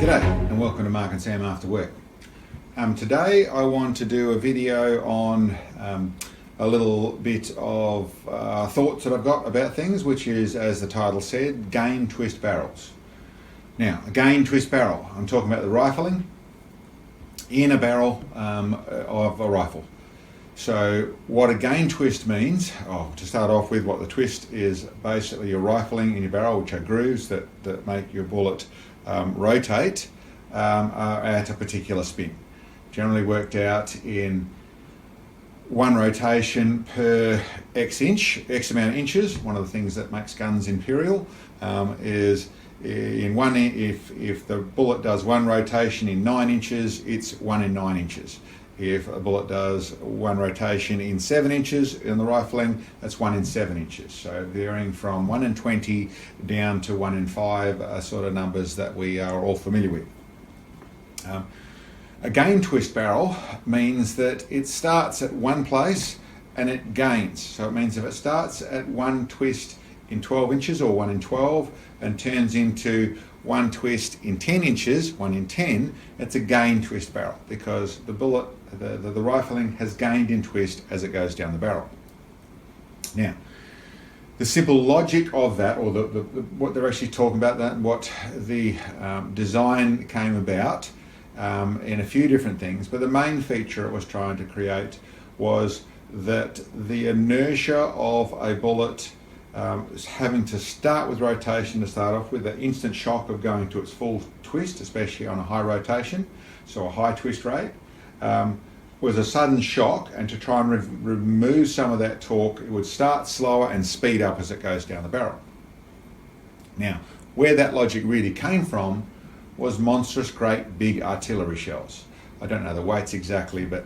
G'day and welcome to Mark and Sam After Work. Today I want to do a video on a little bit of thoughts that I've got about things, which is, as the title said, gain twist barrels. Now, a gain twist barrel, I'm talking about the rifling in a barrel of a rifle. So what a gain twist means, to start off with, what the twist is, basically you're rifling in your barrel, which are grooves that make your bullet rotate at a particular spin. Generally worked out in one rotation per X amount of inches. One of the things that makes guns imperial is if the bullet does one rotation in 9 inches, it's 1 in 9 inches. If a bullet does one rotation in 7 inches in the rifling, that's 1 in 7 inches. So varying from 1 in 20 down to 1 in 5 are sort of numbers that we are all familiar with. A gain twist barrel means that it starts at one place and it gains. So it means if it starts at one twist in 12 inches or 1 in 12 and turns into one twist in 10 inches, 1 in 10, it's a gain twist barrel because the bullet, the rifling has gained in twist as it goes down the barrel. Now, the simple logic of that, or what they're actually talking about, that what the design came about in a few different things, but the main feature it was trying to create was that the inertia of a bullet having to start with rotation to start off with, the instant shock of going to its full twist, especially on a high rotation, so a high twist rate, was a sudden shock, and to try and remove some of that torque, it would start slower and speed up as it goes down the barrel. Now, where that logic really came from was monstrous great big artillery shells. I don't know the weights exactly, but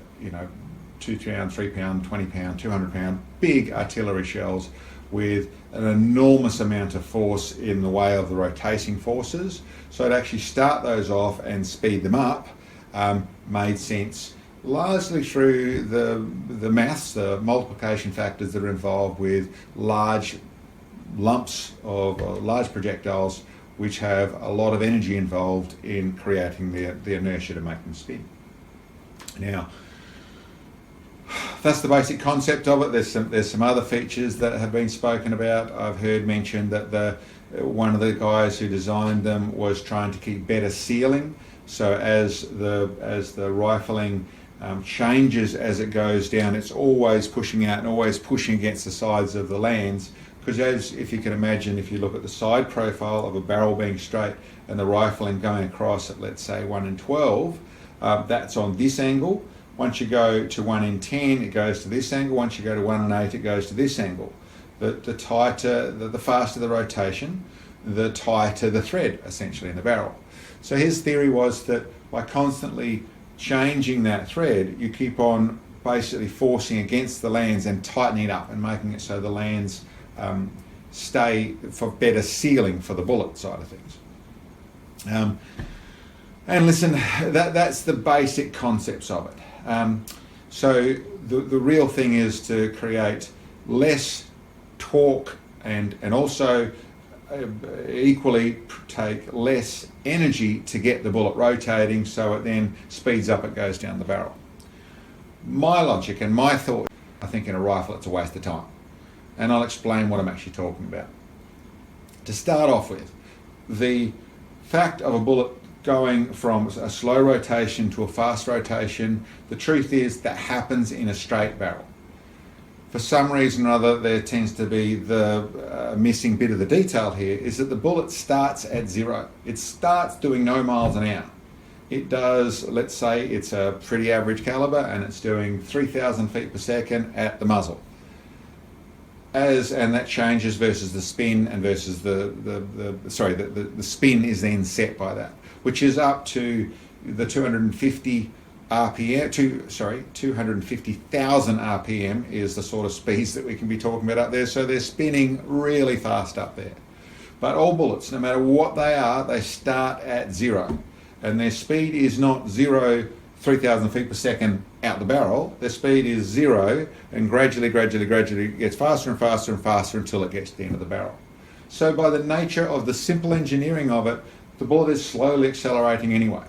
2 pound, 3 pound, 20 pound, 200 pound big artillery shells with an enormous amount of force in the way of the rotating forces. So to actually start those off and speed them up made sense, largely through the maths, the multiplication factors that are involved with large lumps of large projectiles which have a lot of energy involved in creating the inertia to make them spin. Now, that's the basic concept of it. There's some other features that have been spoken about. I've heard mentioned that one of the guys who designed them was trying to keep better sealing. So as the rifling changes as it goes down, it's always pushing out and always pushing against the sides of the lands. Because if you can imagine, if you look at the side profile of a barrel being straight and the rifling going across at, let's say, 1 in 12, that's on this angle. Once you go to 1 in 10, it goes to this angle. Once you go to 1 in 8, it goes to this angle. The tighter, the faster the rotation, the tighter the thread, essentially, in the barrel. So his theory was that by constantly changing that thread, you keep on basically forcing against the lands and tightening it up and making it so the lands stay for better sealing for the bullet side of things. And listen, that's the basic concepts of it. So the real thing is to create less torque and also equally take less energy to get the bullet rotating, so it then speeds up, it goes down the barrel. My logic and my thought, I think in a rifle it's a waste of time. And I'll explain what I'm actually talking about. To start off with, the fact of a bullet going from a slow rotation to a fast rotation, the truth is that happens in a straight barrel. For some reason or other, there tends to be the missing bit of the detail here, is that the bullet starts at 0. It starts doing no miles an hour. It does, let's say it's a pretty average caliber and it's doing 3,000 feet per second at the muzzle. And that changes versus the spin and versus the spin is then set by that, which is up to the 250 RPM, 250,000 RPM is the sort of speeds that we can be talking about up there. So they're spinning really fast up there. But all bullets, no matter what they are, they start at 0. And their speed is not 0, 3,000 feet per second out the barrel. Their speed is 0 and gradually gets faster and faster and faster until it gets to the end of the barrel. So by the nature of the simple engineering of it, the bullet is slowly accelerating anyway.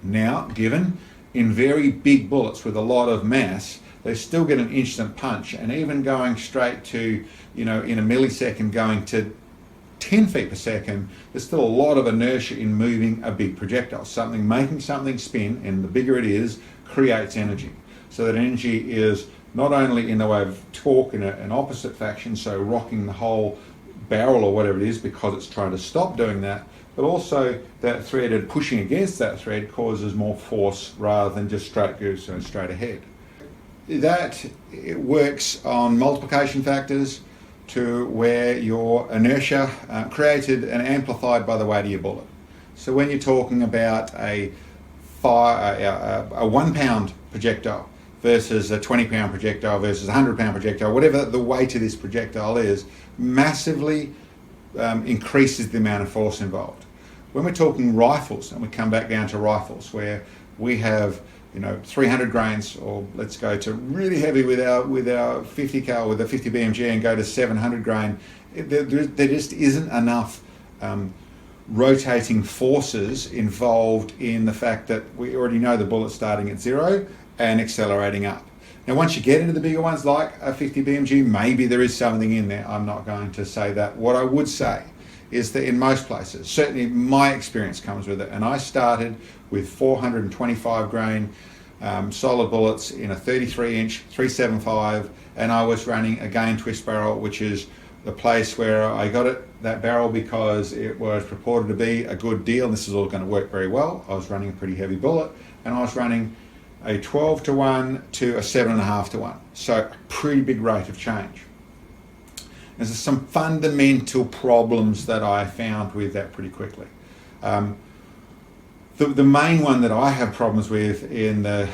Now, given in very big bullets with a lot of mass, they still get an instant punch, and even going straight to, in a millisecond, going to 10 feet per second, there's still a lot of inertia in moving a big projectile. Making something spin, and the bigger it is, creates energy. So that energy is not only in the way of torque in an opposite faction, so rocking the whole barrel or whatever it is because it's trying to stop doing that, but also that thread and pushing against that thread causes more force rather than just straight goes straight ahead. That it works on multiplication factors to where your inertia created and amplified by the weight of your bullet. So when you're talking about a 1 pound projectile versus a 20 pound projectile versus a 100 pound projectile, whatever the weight of this projectile is, massively increases the amount of force involved. When we're talking rifles, and we come back down to rifles where we have 300 grains, or let's go to really heavy with our 50 cal with a 50 BMG and go to 700 grain, there just isn't enough rotating forces involved in the fact that we already know the bullet's starting at 0 and accelerating up. Now, once you get into the bigger ones like a 50 BMG, maybe there is something in there. I'm not going to say that. What I would say is that in most places, certainly my experience comes with it, and I started with 425 grain solid bullets in a 33 inch 375, and I was running a gain twist barrel, which is the place where I got that barrel because it was purported to be a good deal and this is all going to work very well. I was running a pretty heavy bullet, and I was running a 12-to-1 to a 7.5-to-1, so a pretty big rate of change. There's some fundamental problems that I found with that pretty quickly. The main one that I have problems with in the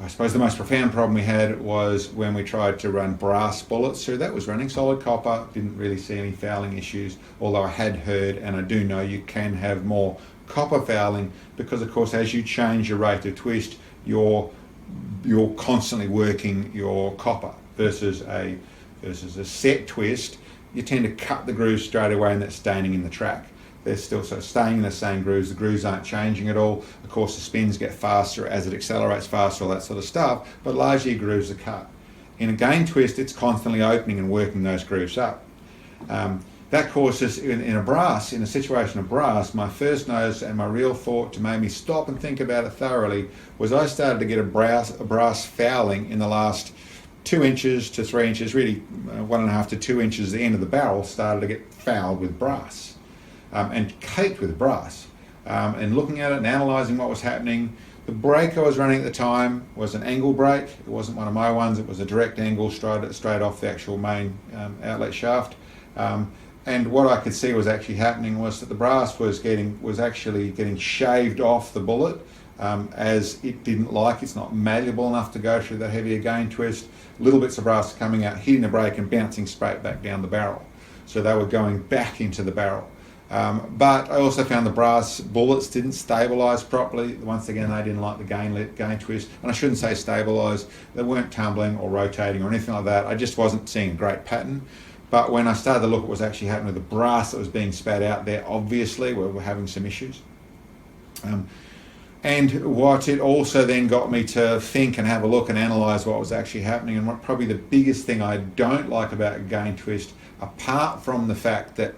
I suppose the most profound problem we had was when we tried to run brass bullets. So that was running solid copper, didn't really see any fouling issues, although I had heard, and I do know, you can have more copper fouling because of course as you change your rate of twist, you're constantly working your copper versus a set twist. You tend to cut the grooves straight away and that's staining in the track. They're still staying in the same grooves. The grooves aren't changing at all. Of course, the spins get faster as it accelerates faster, all that sort of stuff, but largely your grooves are cut. In a gain twist, it's constantly opening and working those grooves up. That causes, in a situation of brass, my first notice and my real thought to make me stop and think about it thoroughly was I started to get a brass fouling in the last 2 inches to 3 inches, really 1.5 to 2 inches, the end of the barrel started to get fouled with brass. And caked with brass. And looking at it and analysing what was happening, the brake I was running at the time was an angle brake. It wasn't one of my ones, it was a direct angle straight off the actual main outlet shaft. And what I could see was actually happening was that the brass was actually getting shaved off the bullet as it didn't like. It's not malleable enough to go through that heavier gain twist. Little bits of brass coming out, hitting the brake and bouncing straight back down the barrel. So they were going back into the barrel. But I also found the brass bullets didn't stabilise properly. Once again, they didn't like the gain twist. And I shouldn't say stabilise. They weren't tumbling or rotating or anything like that. I just wasn't seeing a great pattern. But when I started to look at what was actually happening with the brass that was being spat out there, obviously we're having some issues. And what it also then got me to think and have a look and analyse what was actually happening, and what probably the biggest thing I don't like about a gain twist, apart from the fact that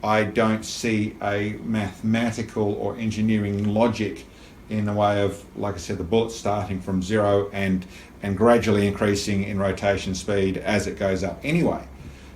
I don't see a mathematical or engineering logic in the way of, like I said, the bullet starting from 0 and gradually increasing in rotation speed as it goes up. Anyway,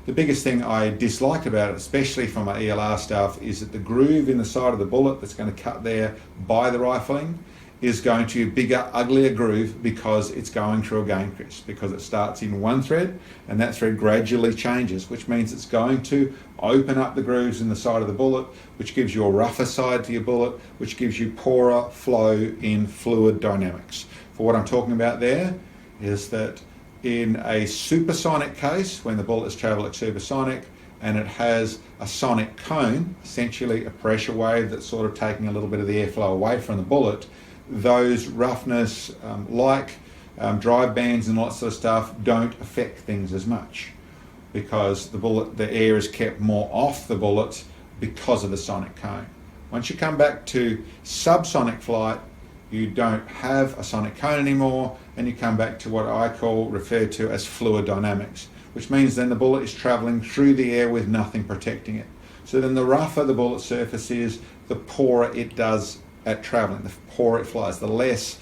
the biggest thing I dislike about it, especially from my ELR stuff, is that the groove in the side of the bullet that's going to cut there by the rifling is going to be a bigger, uglier groove because it's going through a gain twist, because it starts in one thread and that thread gradually changes, which means it's going to open up the grooves in the side of the bullet, which gives you a rougher side to your bullet, which gives you poorer flow in fluid dynamics. For what I'm talking about there is that in a supersonic case, when the bullet is traveling supersonic and it has a sonic cone, essentially a pressure wave that's sort of taking a little bit of the airflow away from the bullet, those roughness, drive bands and lots of stuff, don't affect things as much because the air is kept more off the bullet because of the sonic cone. Once you come back to subsonic flight, you don't have a sonic cone anymore, and you come back to what I refer to as fluid dynamics, which means then the bullet is traveling through the air with nothing protecting it. So then the rougher the bullet surface is, the poorer it does at traveling, the poorer it flies, the less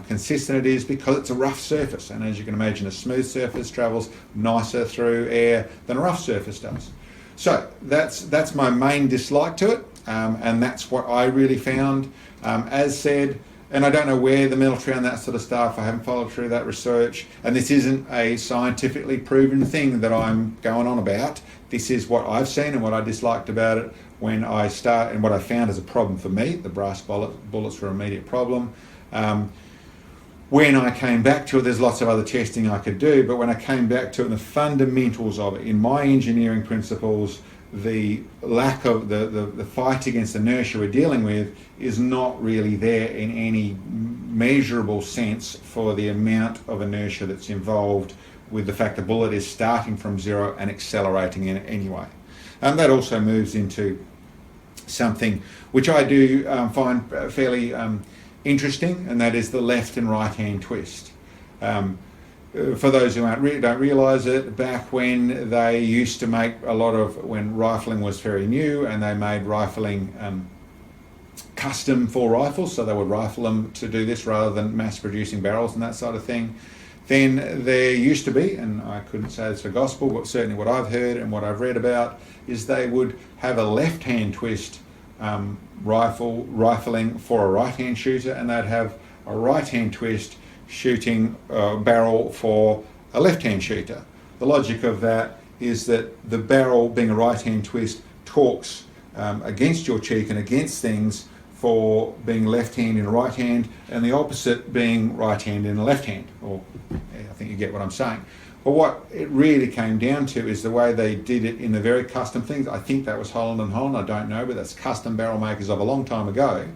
consistent it is, because it's a rough surface. And as you can imagine, a smooth surface travels nicer through air than a rough surface does. So that's my main dislike to it, and that's what I really found. As said, and I don't know where the military and that sort of stuff, I haven't followed through that research, and this isn't a scientifically proven thing that I'm going on about. This is what I've seen and what I disliked about it when I start, and what I found as a problem for me. The brass bullets were an immediate problem. When I came back to it, there's lots of other testing I could do, but when I came back to it, the fundamentals of it, in my engineering principles, the lack of the fight against inertia we're dealing with is not really there in any measurable sense for the amount of inertia that's involved with the fact the bullet is starting from zero and accelerating in it anyway. That also moves into something which I do find fairly interesting, and that is the left and right hand twist. For those who don't realise it, back when they used to make a lot of, when rifling was very new and they made rifling custom for rifles, so they would rifle them to do this rather than mass producing barrels and that sort of thing, then there used to be, and I couldn't say it's for gospel, but certainly what I've heard and what I've read about, is they would have a left hand twist rifling for a right hand shooter, and they'd have a right hand twist shooting barrel for a left hand shooter. The logic of that is that the barrel, being a right hand twist, talks against your cheek and against things for being left hand in a right hand, and the opposite being right hand in a left hand. Or I think you get what I'm saying. But what it really came down to is the way they did it in the very custom things. I think that was Holland and Holland, I don't know, but that's custom barrel makers of a long time ago.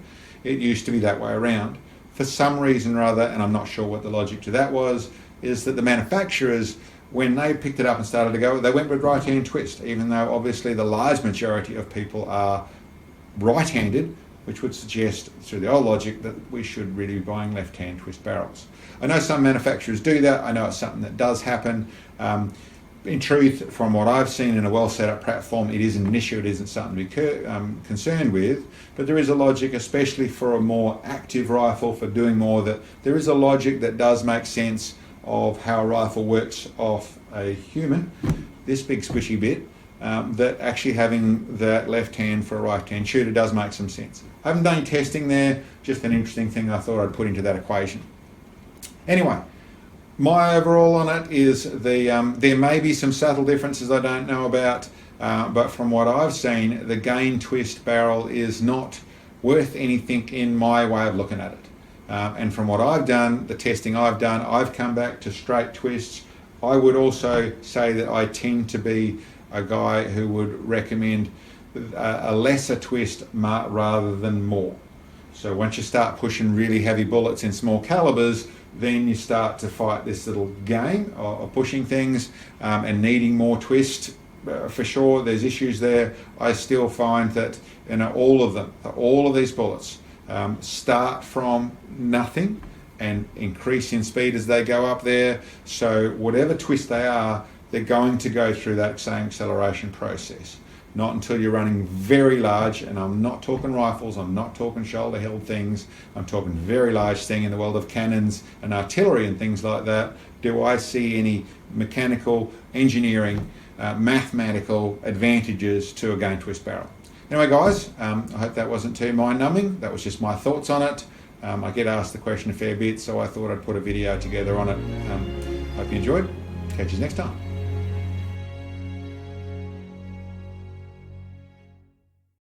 It used to be that way around. For some reason or other, and I'm not sure what the logic to that was, is that the manufacturers, when they picked it up and started to go, they went with right hand twist, even though obviously the large majority of people are right-handed, which would suggest, through the old logic, that we should really be buying left-hand twist barrels. I know some manufacturers do that. I know it's something that does happen. In truth, from what I've seen in a well-set-up platform, it isn't an issue. It isn't something to be concerned with. But there is a logic, especially for a more active rifle, for doing more, that there is a logic that does make sense of how a rifle works off a human, this big squishy bit, that actually having that left hand for a right hand shooter does make some sense. I haven't done any testing there, just an interesting thing I thought I'd put into that equation. Anyway, my overall on it is there may be some subtle differences I don't know about, but from what I've seen, the gain twist barrel is not worth anything in my way of looking at it. And from what I've done, the testing I've done, I've come back to straight twists. I would also say that I tend to be a guy who would recommend a lesser twist rather than more. So once you start pushing really heavy bullets in small calibers, then you start to fight this little game of pushing things and needing more twist. For sure, there's issues there. I still find that all of these bullets start from nothing and increase in speed as they go up there. So whatever twist they are, they're going to go through that same acceleration process. Not until you're running very large, and I'm not talking rifles, I'm not talking shoulder-held things, I'm talking very large thing in the world of cannons and artillery and things like that, do I see any mechanical, engineering, mathematical advantages to a gain twist barrel. Anyway guys, I hope that wasn't too mind-numbing. That was just my thoughts on it. I get asked the question a fair bit, so I thought I'd put a video together on it. Hope you enjoyed. Catch you next time.